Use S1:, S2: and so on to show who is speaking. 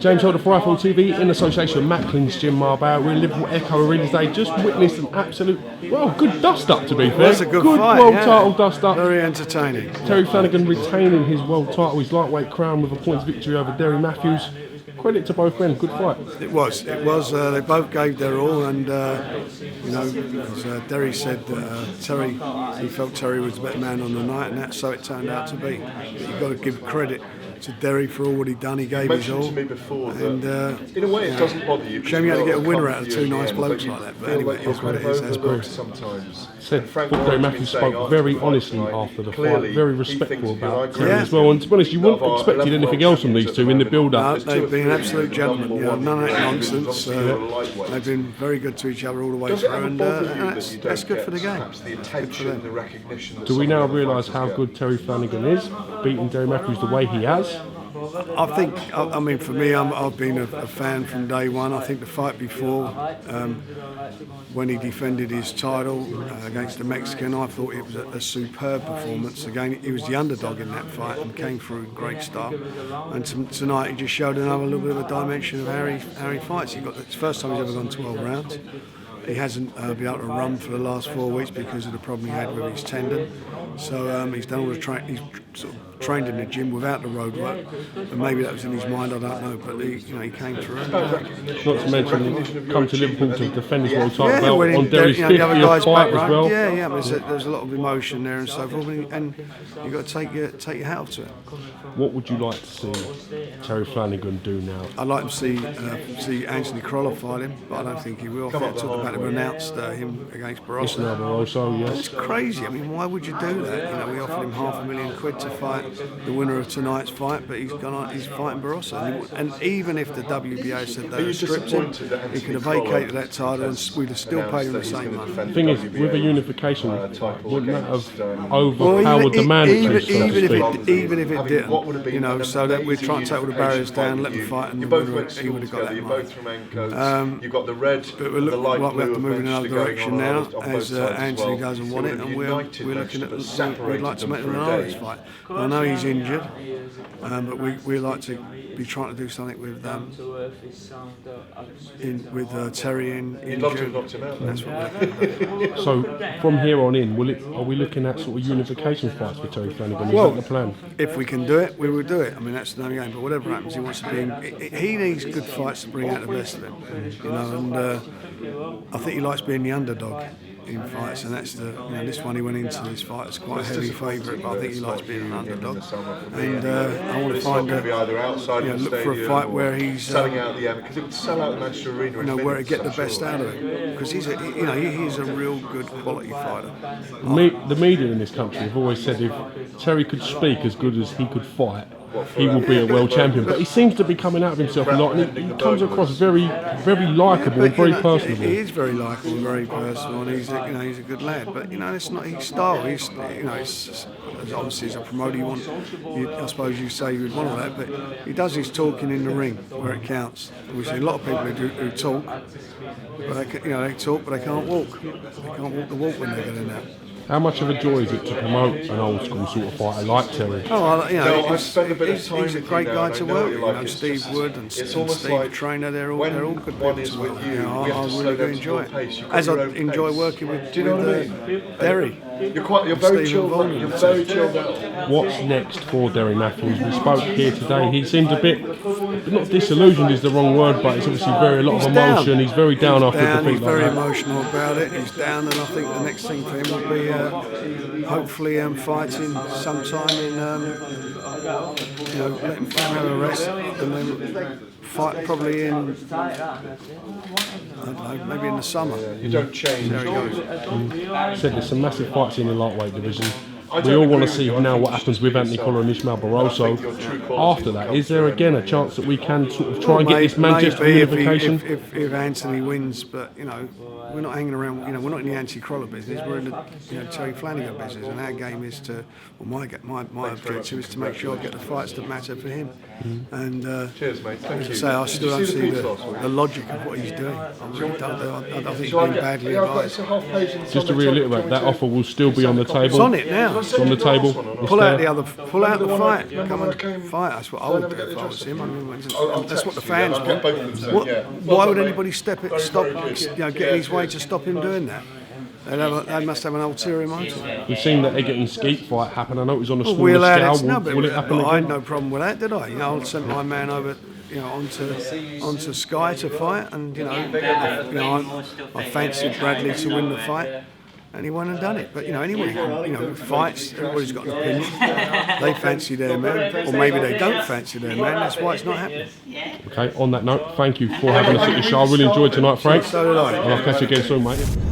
S1: James Holder for iPhone TV in association with Macklin's Gym Marbella. We're in Liverpool Echo Arena today. Just witnessed an absolute, good dust-up to be fair.
S2: That's a good fight,
S1: world title dust-up.
S2: Very entertaining.
S1: Terry Flanagan retaining his world title, his lightweight crown with a points victory over Derry Matthews. Credit to both men, good fight.
S2: It was. They both gave their all, and as Derry said, Terry, he felt Terry was the better man on the night, and that's so it turned out to be. But you've got to give credit to Derry for all what he'd done. He gave his all.
S3: To me before
S2: and
S3: in a way, it doesn't bother you.
S2: Shame you had to get a winner out of two nice blokes like that. But anyway, it's what it is. That's good.
S3: Sometimes.
S1: Said Derry Matthews spoke very honestly after the fight, very respectful about Terry as well. And to be honest, you wouldn't have expected anything else from these two in the build-up.
S2: No, they've been absolute gentlemen. None of that nonsense. They've been very good to each other all the way through, and that's good for the game.
S3: The attention, the recognition.
S1: Do we now realise how good Terry Flanagan is, beating Derry Matthews the way he has?
S2: I think, for me, I've been a fan from day one. I think the fight before, when he defended his title against the Mexican, I thought it was a superb performance. Again, he was the underdog in that fight and came through in great style. And tonight he just showed another little bit of a dimension of how he fights. It's the first time he's ever gone 12 rounds. He hasn't been able to run for the last 4 weeks because of the problem he had with his tendon. So he's done all the he's sort of trained in the gym without the road work, and maybe that was in his mind. I don't know, but he came through.
S1: Not to mention, come to Liverpool to defend his world title belt on Derry's 50th fight as well.
S2: Yeah. There's a lot of emotion there and so forth, and you've got to take your hat off to it.
S1: What would you like to see Terry Flanagan do now?
S2: I'd like to see Anthony Crolla fight him, but I don't think he will. I think talk about him announced him against Barroso.
S1: Yes.
S2: It's crazy. I mean, why would you do that? We offered him £500,000 to fight the winner of tonight's fight, but he's fighting Barroso. And even if the WBA said they were stripped him, he could have vacated that title and we'd have still paid him the same money.
S1: The thing is, with a unification, wouldn't that have overpowered the mandatory,
S2: even if it didn't, so that we'd try and take all the barriers down, let him fight, and he would have got that money.
S3: You've got the red,
S2: but we look like we have to move in another direction now, as Anthony doesn't want it, and we're looking at we'd like to make an Linares fight. I know he's injured, but we like to be trying to do something with Terry in June. That's what we're
S1: So from here on in, are we looking at sort of unification fights with Terry Flanagan? Is that the plan?
S2: If we can do it, we will do it. I mean, that's the only game. But whatever happens, he wants to be. He needs good fights to bring out the best of him. And I think he likes being the underdog in fights, and that's this one he went into this fight as quite a heavy favourite, but I think he likes being an underdog, and I want to find look for a fight where he's
S3: selling out the because it would sell out the Manchester Arena,
S2: where to get the best out of him, because he's a real good quality fighter.
S1: The media in this country have always said if Terry could speak as good as he could fight, he will be a world champion. But he seems to be coming out of himself a lot, and he comes across very, very likeable and very personable.
S2: He is very likeable and very personal, and he's a good lad. But that's not his style. He's obviously as a promoter, I suppose you say you would want all that, but he does his talking in the ring where it counts. We see a lot of people who talk, but they talk, but they can't walk. They can't walk the walk when they get in there.
S1: How much of a joy is it to promote an old school sort of fighter like Terry?
S2: Oh, he's a great guy to work with. Steve Wood and Steve Trainer, they're all good people to work with. I really do enjoy it. As I enjoy working with Derry.
S3: You're very chilled out. You're very chilled out.
S1: What's next for Derry Matthews? We spoke here today. He seemed a bit, not disillusioned is the wrong word, but it's obviously a lot of emotion. He's very down after a defeat
S2: like that. He's very emotional about it. He's down, and I think the next thing for him will be hopefully fighting sometime in, let him have a rest, and then fight probably in, I don't know, maybe in the summer.
S3: You don't change.
S2: There he goes.
S1: Said there's some massive fights in the lightweight division. We all want to see now what happens with Anthony Crolla and Ishmael Barroso. After that, is there again a chance that we can sort of try and get this Manchester unification?
S2: If Anthony wins, but we're not hanging around. We're not in the Anthony Crolla business. We're in the Terry Flanagan business, and our game is to. Well, my objective is to make sure I get the fights that matter for him. And
S3: Cheers, mate. Thank you.
S2: say I still don't see
S3: piece last week?
S2: the logic of what he's doing. I really don't. I think he's been badly advised.
S1: Just to reiterate, that offer will still be on the table.
S2: It's on it now.
S1: It's on the table. It's
S2: Pull out
S1: there.
S2: pull out the fight. Come and fight. That's what I would do if I was him. I mean, that's what the fans want. Why would anybody stop, getting his way to stop him doing that? They must have an ulterior motive.
S1: We've seen that Eggert and Skeet fight happen. I know it was on a
S2: We
S1: smaller
S2: allowed
S1: scale.
S2: it.
S1: Will it happen
S2: I had
S1: again?
S2: no problem with that, did I? I sent my man over, onto Sky to fight, and I fancied Bradley to win the fight, and he went and done it. But anyone, fights. Everybody's got an opinion. They fancy their man, or maybe they don't fancy their man. That's why it's not happening.
S1: Okay. On that note, thank you for having us at the show. I really enjoyed tonight, Frank.
S2: So did I.
S1: And I'll catch you again soon, mate.